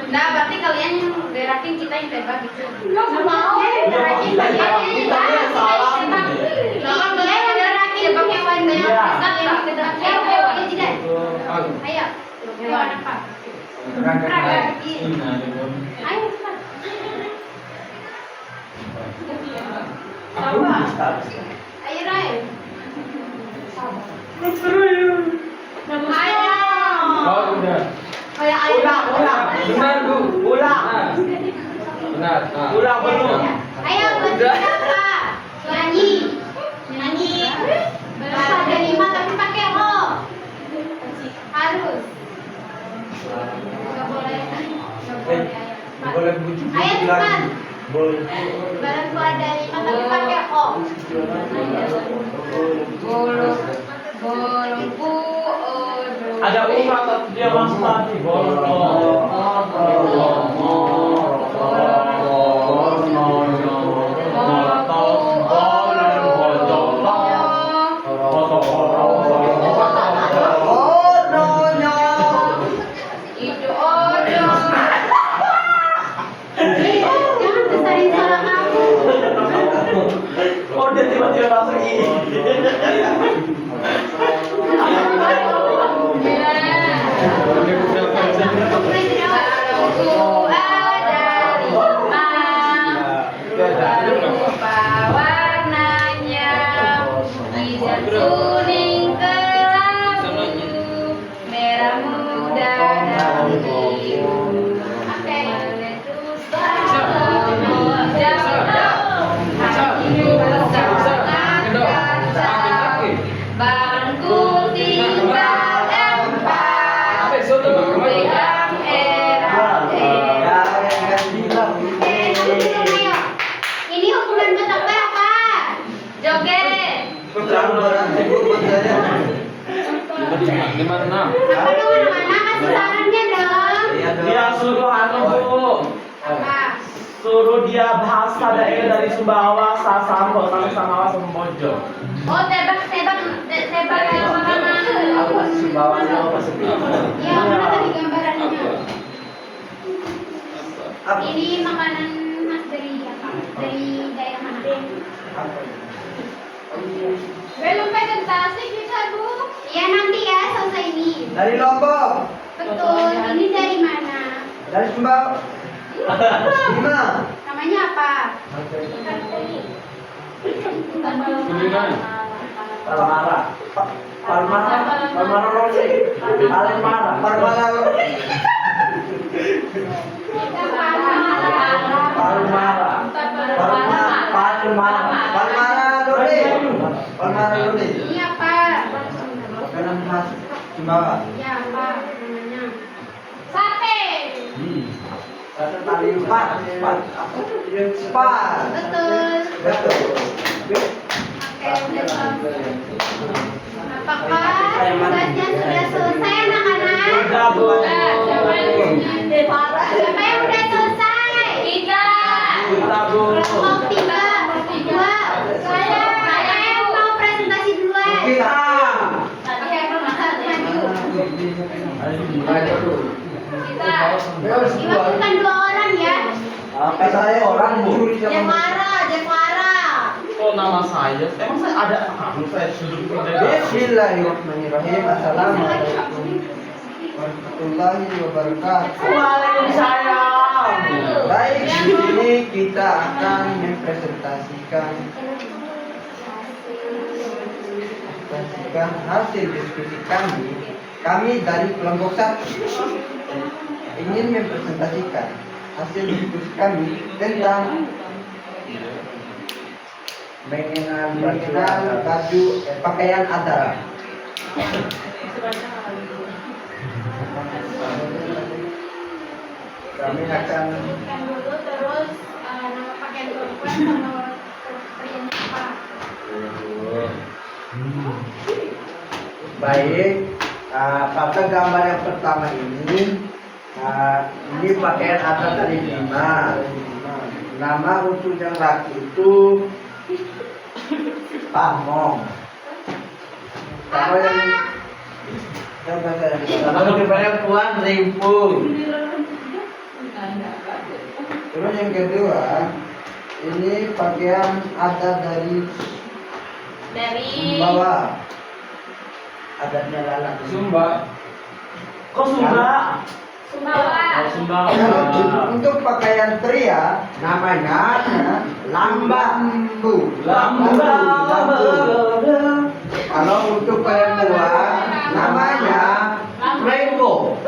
Nah, berarti kalian berakin kita yang tebak gitu. Nggak mau. Berakin Kita yang salah. Dia yang berakin tebak hewan. Iya. Tebak hewan. Ya, tidak. Ayo. Hewan apa? Ragati. Ayo, cepat. Ayo, Ray. Ayo. Oh, benar. Kayak ayam. Ulang. Benar, Bu. Ulang. Benar. Nah. Ulang belum? Ayo bantu apa? Nyanyi. Nyanyi. Ada 5 tapi pakai ho. Harus. Enggak boleh. Enggak boleh. Boleh bujuk Ayo cepat. Boleh. Barangku ada 5 tapi pakai ho. Bolongku Ada umat atau dia masuk tadi? Itu odong. Jangan besarin salah kamu. Oh, dia tiba-tiba masuk ini. Balongku ada 5. Berupa warnanya hijau, kuning, kelabu, merah muda dan biru. Meletus balon hatiku sangat kacau. Bangku tinggal 4. Pegang era. Ini hukuman buat apa? Joget. Gimana? Apa dong mana kasih sarannya dong? Dia suruh Bu. Apa? Suruh dia bahasa daerah dari Sumbawa, Sasambo, Samawa, Sembojo. Oh, tebak kayak makanan. Apa sih bawahnya apa sih? Ya, mana tadi gambarannya? Ini makanan khas dari apa? Dari daerah mana? Belum presentasi kita, Bu. Ya, nanti ya selesai ini. Dari Lombok, Betul. Ini dari mana? dari Sumbawa. Lima. Namanya apa? Kuningan. Palmara. Palmara Rossi. Palmara. Parmala. Palmara. Palmara Lode. Palmara Lode. Ini apa? Makanan khas Sumbawa. Ya, apa namanya? Sate. Satu tali empat. Spa. Betul. Betul. Oke, udah selesai. Apakah tugasnya sudah selesai, anak-anak? Sudah, Bu. Siapa yang udah selesai? Kita. Kita, Bu. Kelompok 3, 2. Saya yang mau presentasi duluan. Kita. Oke, maju. Kita. Diwakilkan 2 orang ya. Apa saya orang mencuri sama Jepara. Oh, nama saya. Emang saya ada saya sudut pindah. Bismillahirrahmanirrahim. Assalamualaikum warahmatullahi wabarakatuh. Waalaikumsalam. Baik, di sini kita akan mempresentasikan hasil diskusi kami. Kami dari kelompok 1 ingin mempresentasikan hasil diskusi kami tentang mengenal baju pakaian adat. Kami akan Sebutkan dulu terus nama pakaian perempuan sama pria apa. baik. Pada gambar yang pertama ini pakaian adat dari 5. Nama untuk yang laki itu Pamong. Kalau yang perempuan Rimpung. Terus yang kedua, ini pakaian adat dari Sumbawa. Adatnya lalat. Sumba. Kok Sumba? Sumbawa. Untuk pakaian pria namanya lambandu. Kalau untuk perempuan namanya rainbow.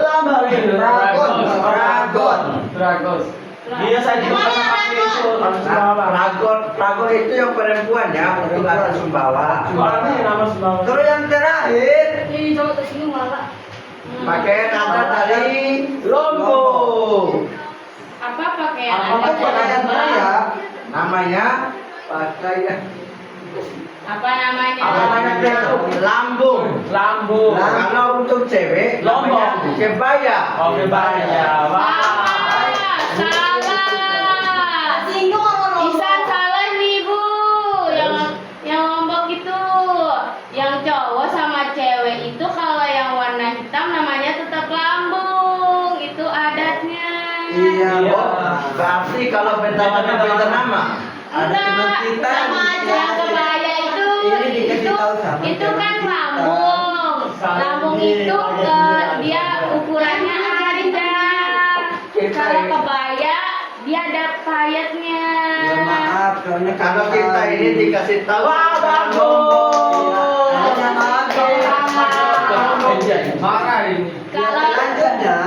Ragus. Iya, saya juga pernah pakai itu adat Sumbawa. Pragol itu yang perempuan ya, untuk adat Sumbawa. Sumbawa ini nama Sumbawa. Terus yang terakhir, Ini coba tersinggung malah. pakaian adat dari Lombok. Apa pakaian Apa adat pakaian Lombok? saya? Namanya pakaian Apa namanya? apa namanya itu? Lambung. Lambung. Kalau untuk cewek, Lombok. namanya kebaya. Oke, banyak. Wah. Salah. Singgung orang Lombok. Isan salah nih Bu. Yang Lombok itu, yang cowok sama cewek itu kalau yang warna hitam namanya tetap lambung. Itu adatnya. Iya, Iya. oh, berarti kalau beda nama. Enggak, sama aja. Yang kebaya itu, Ini dikasih tahu sama itu teman kan kita. lambung. Lambung itu dia ukurannya ada. Kalau kebaya dia ada payetnya. Ya, maaf, soalnya kalau kita ini dikasih tahu. Wah, bagus. Hanya Marah ini. Kalau selanjutnya,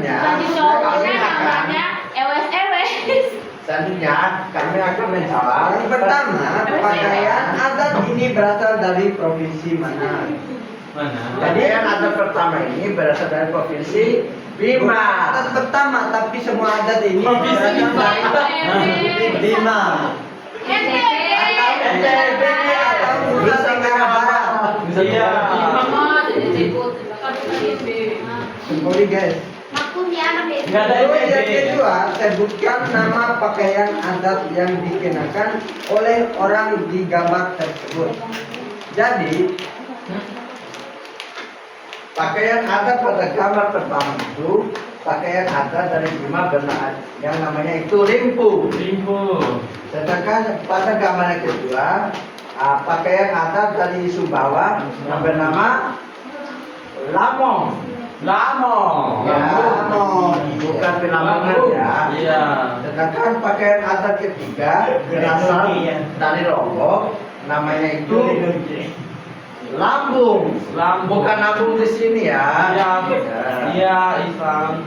baju cowoknya namanya ewes. selanjutnya kami akan menjawab. Yang pertama, pakaian adat ini berasal dari provinsi mana? Mana? Pakaian adat pertama ini berasal dari provinsi Bima. Adat pertama, tapi semua adat ini berasal dari Bima. NTB atau Nusa Tenggara Barat. Iya. Sorry guys. Maksudnya anak itu. Nggak ada Lalu yang NTB. kedua, sebutkan nama pakaian adat yang dikenakan oleh orang di gambar tersebut. Jadi, pakaian adat pada gambar pertama itu pakaian adat dari Bima benar yang namanya itu limpu. Limpu. Sedangkan pada gambar yang kedua, pakaian adat dari Sumbawa yang bernama lamong. Lamong. Ya, lamong, bukan pelamongan ya. Iya. Sedangkan pakaian adat ketiga berasal dari Lombok, namanya itu lambung. Lambung. Bukan lambung di sini ya. Iya. Iya, Islam.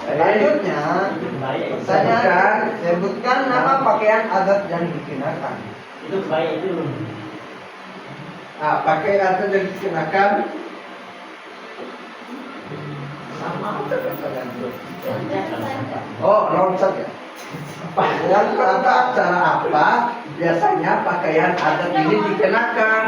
Selanjutnya, sebutkan nama pakaian adat yang dikenakan. Itu kebaya itu. Nah, pakaian adat yang dikenakan sama apa kalian tuh? Oh, loncat ya. Pakaian pada acara apa biasanya pakaian adat ini dikenakan?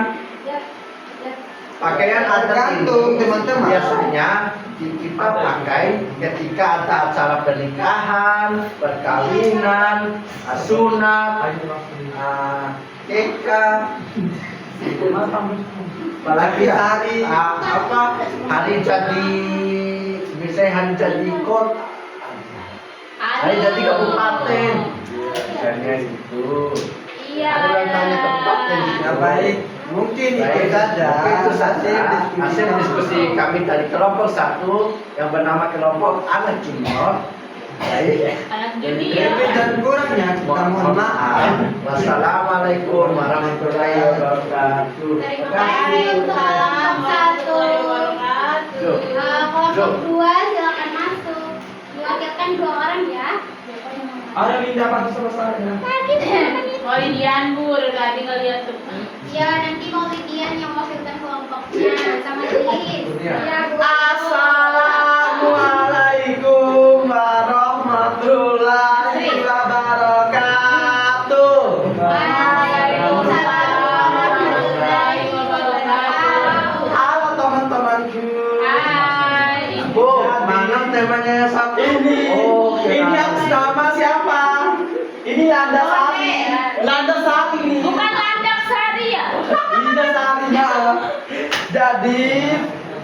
Pakaian adat itu biasanya kita pakai ketika ada acara pernikahan, perkawinan, sunat, nikah, apalagi hari jadi misalnya hari jadi kota, hari jadi kabupaten, misalnya itu. Iya. Ada yang tanya tempat yang tidak baik. Mungkin itu saja. Itu saja hasil diskusi kami dari kelompok 1 yang bernama kelompok anak junior. Baik. Anak Lebih junior. dan kurangnya kita mohon maaf. Wassalamualaikum warahmatullahi wabarakatuh. Terima kasih. Salam satu. Kelompok 2 silakan masuk. Diwakilkan 2 orang ya. Ada Linda pasti selesai. Oh Lidian Bu, tadi ngeliat tuh. Iya, nanti mau Lidian yang wakilkan kelompoknya sama Lilis. Iya, Bu. Assalamualaikum warahmatullahi wabarakatuh. Waalaikumsalam warahmatullahi wabarakatuh. Halo teman-temanku. Hai. Bu, mana temanya yang satu? Ini atas nama siapa? Ini Landa Sari. Landa Sari ini. Bukan landak sari ya? Linda Sari ya. Jadi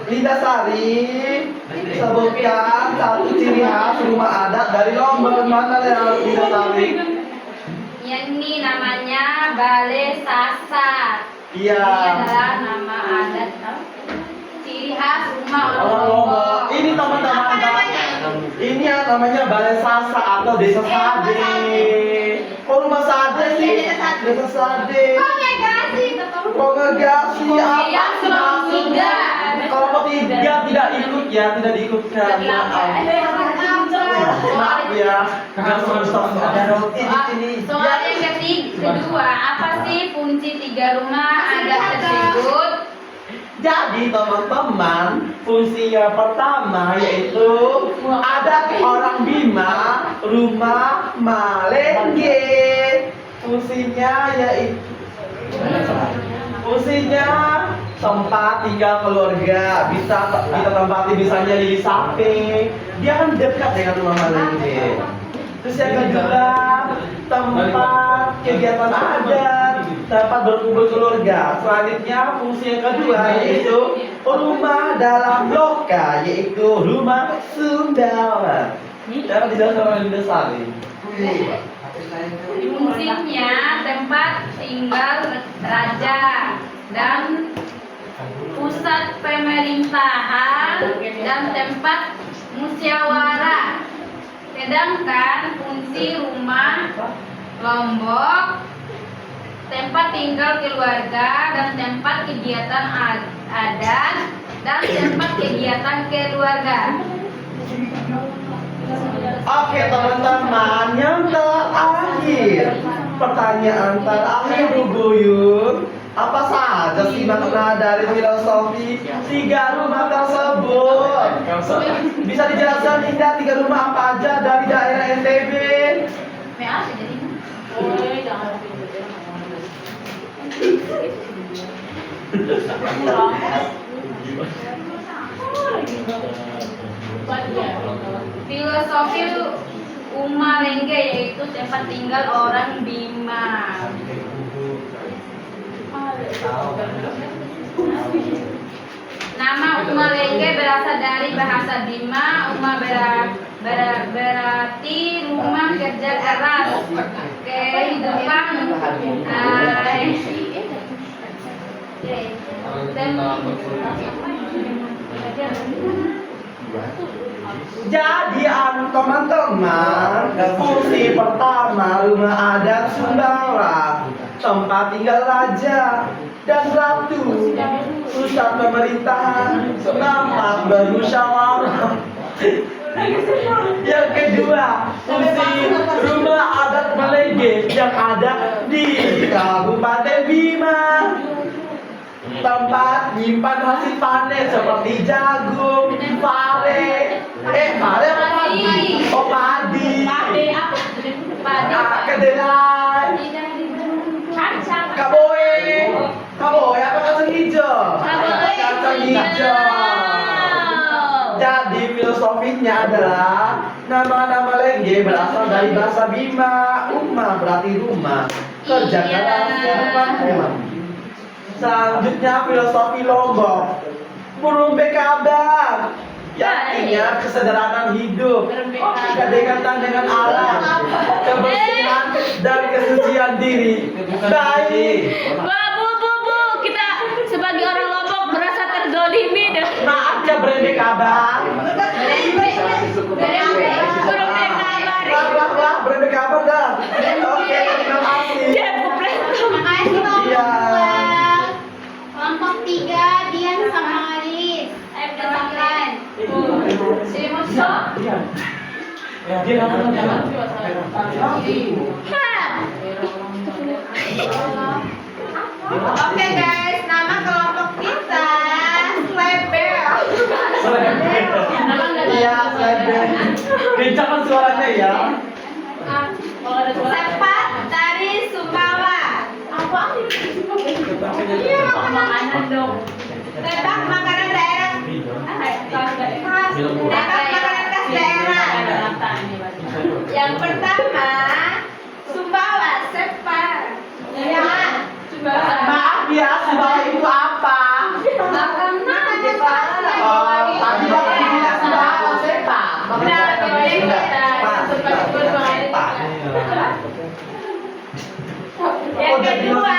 Linda Sari sebutkan satu ciri khas rumah adat dari Lombok. Mana ya Linda Sari? Ya, ini namanya Balai Sasar. Iya. Ini adalah nama adat ciri khas rumah orang Orang Lombok. Lombok. Ini teman-teman. Ini yang namanya Balai Sasa atau Desa Sade. Oh, rumah Sade sih. Desa Sade. Oh my god sih, ketemu. Kongregasi Iya, apa? kelompok 3. Kelompok 3 tidak ikut ya, tidak diikutkan. Maaf. Maaf ya. Ada roti di sini. Soal yang kedua, apa sih fungsi 3 rumah adat tersebut? Jadi teman-teman, fungsi yang pertama yaitu adat orang Bima, rumah Malengge. Fungsinya tempat tinggal keluarga, bisa kita tempati misalnya di samping, dia kan dekat dengan rumah Malengge. Terus yang kedua, tempat kegiatan adat, tempat berkumpul keluarga. Selanjutnya fungsi yang kedua yaitu rumah dalam loka, yaitu rumah Sumbawa. Dapat dijelaskan oleh Linda Sari. Fungsinya tempat tinggal raja dan pusat pemerintahan dan tempat musyawarah. Sedangkan fungsi rumah Lombok tempat tinggal keluarga dan tempat kegiatan adat dan tempat kegiatan keluarga. Oke teman-teman, yang terakhir, pertanyaan terakhir Bu Guyun, apa saja sih makna dari filosofi 3 rumah tersebut? Bisa dijelaskan Linda 3 rumah apa aja dari daerah NTB? Filosofi Umalengge yaitu tempat tinggal orang Bima. Nama Umalengge berasal dari bahasa Bima. Berarti rumah kerja keras, kehidupan Jadi teman-teman, fungsi pertama rumah adat Sumbawa, tempat tinggal raja dan ratu, pusat pemerintahan, tempat bermusyawarah. Yang kedua, fungsi rumah adat Malengge yang ada di Kabupaten Bima, tempat nyimpan hasil panen seperti jagung, pare apa padi? Oh padi. Kedelai. Kaboy apa kacang hijau? Kacang hijau. Jadi filosofinya adalah nama-nama Malengge berasal dari bahasa Bima. Umma berarti rumah, kerja keras, kehidupan rumah. Selanjutnya filosofi Lombok, burung bekabar, artinya kesederhanaan hidup, kedekatan dengan alam, kebersihan dan kesucian diri. Baik. Bu, kita sebagai orang Lombok merasa terzolimi deh. Maaf ya berembek kabar. Wah, berembek kabar dah. Oke, terima kasih. Makasih Bang. Iya. Kelompok 3 Dian sama Alis. Ketampilan. Oke guys, nama kelompok kita Slebel. Iya, saya. Kencangkan suaranya ya. Sepat dari Sumbawa. Iya, Makanan dong. tebak makanan daerah. Tebak makanan khas daerah. Yang pertama, Sumbawa, sepat. Ya. Maaf ya, Sumbawa itu apa? Makanan sepat. Tadi bapak bilang Sumbawa sepak. Yang kedua,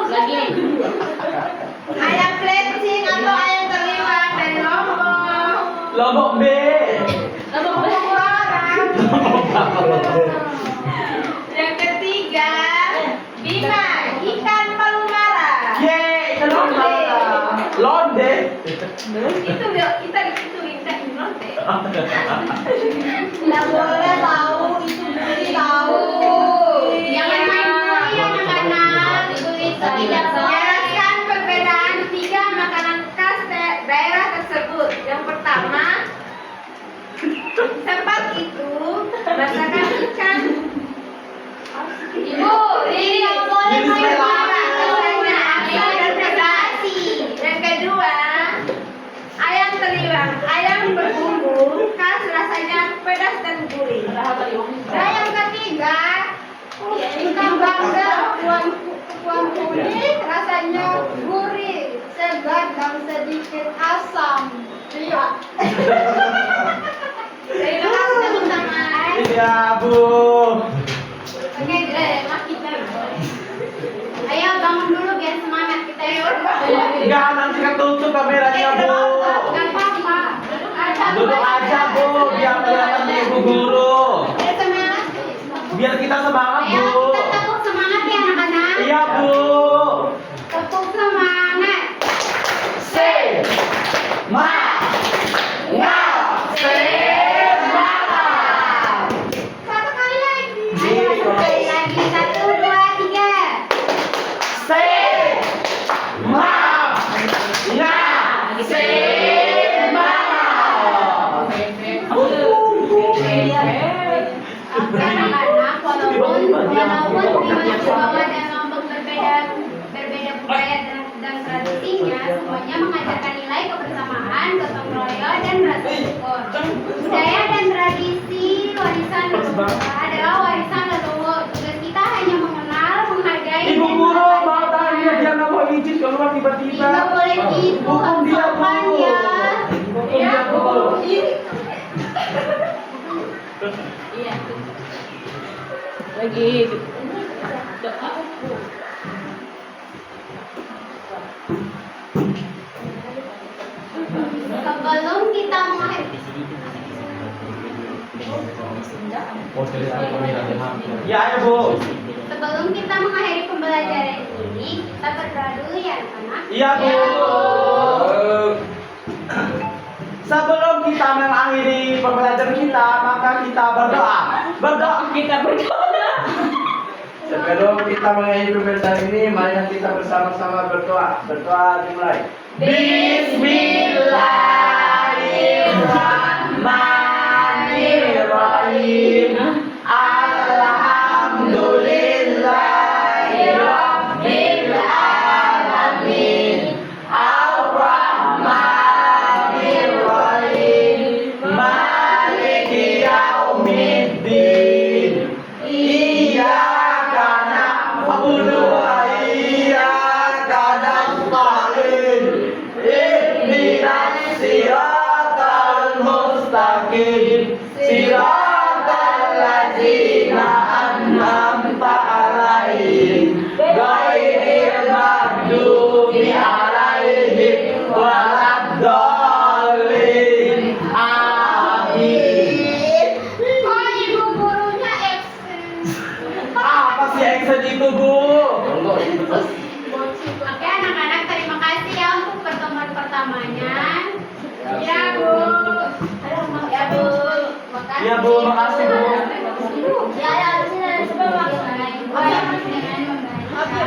Lagi. ayam cleansing atau ayam terliwat dari Lombok. Lombok B. Yang ketiga, Bima, ikan palungara. Ye, ikan londe. Itu kita gituin. Nggak boleh tahu, itu bully tahu. Jangan main bully anak-anak. Tidak boleh. Jelaskan perbedaan tiga makanan khas daerah tersebut. Yang pertama, tempat itu masakan ikan. Ibu, ini nggak boleh Jadi main selera. marah. Asam dan pedasi. Yang kedua, ayam terliwang. Ayam berbumbu khas rasanya pedas dan gurih. Nah, yang ketiga, ikan bandeng kuah kuning rasanya gurih, segar dan sedikit asam. Iya. Terima kasih teman-teman. Iya, Bu. Oke, mas kita. Ayo bangun dulu biar semangat kita yuk. Enggak, nanti ketutup kameranya, Bu. Gak apa-apa. Duduk aja, Bu, biar kelihatan Ibu Guru. Biar semangat. Biar kita semangat, Ayo Bu. kita tepuk semangat ya anak-anak. Iya, Bu. Tepuk semangat. Satu kali lagi. Ayo satu kali lagi. 1, 2, 3. Anak-anak walaupun di bawah dan lombok berbeda budaya dan tradisinya, semuanya mengajarkan nilai kebersamaan, gotong royong dan rasa syukur. Budaya dan tradisi warisan leluhur adalah warisan leluhur. Tugas kita hanya mengenal, menghargai, Ibu dan Guru mau melestarikan. tanya, dia nggak mau izin keluar tiba-tiba. Tidak boleh gitu, Hukum dia, Bu. sopan ya. Hukum dia, Bu. Iya. Lagi. Sebelum kita mengakhiri Ya, ayo, Bu. Sebelum kita mengakhiri pembelajaran ini, kita berdoa dulu ya anak-anak. Iya, Bu. Sebelum kita mengakhiri pembelajaran kita, maka kita berdoa. Kita berdoa. Sebelum kita mengakhiri pembelajaran ini, mari kita bersama-sama berdoa. Berdoa dimulai. Bismillahirrahmanirrahim. Alhamdulillahirabbil alamin. Ar-Rahmanir-Rahim. Maliki yaumiddin. Iyyaka na'budu wa iyyaka nasta'in. Ihdinas siratal mustaqim. Siratal ladzina an'amta 'alaihim ghairil maghdubi 'alaihim waladdallin. Amin. Oh, ibu gurunya eksis. Apa sih action itu, Bu? Oke anak-anak, terima kasih ya untuk pertemuan pertamanya. Ya Bu. Ya Bu. Makasih. Ya, Bu, makasih, Bu. Ya ya, sini sebelah. Oh ya, dengan membaca.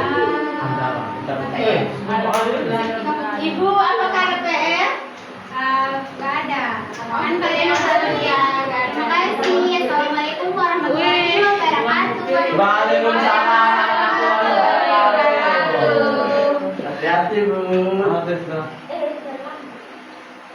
Ibu, apakah ada PR? Gak ada. Kan kalian udah lihat. Terima kasih. Assalamualaikum warahmatullahi wabarakatuh. Waalaikumsalam. Hati-hati, Bu. Hati-hati.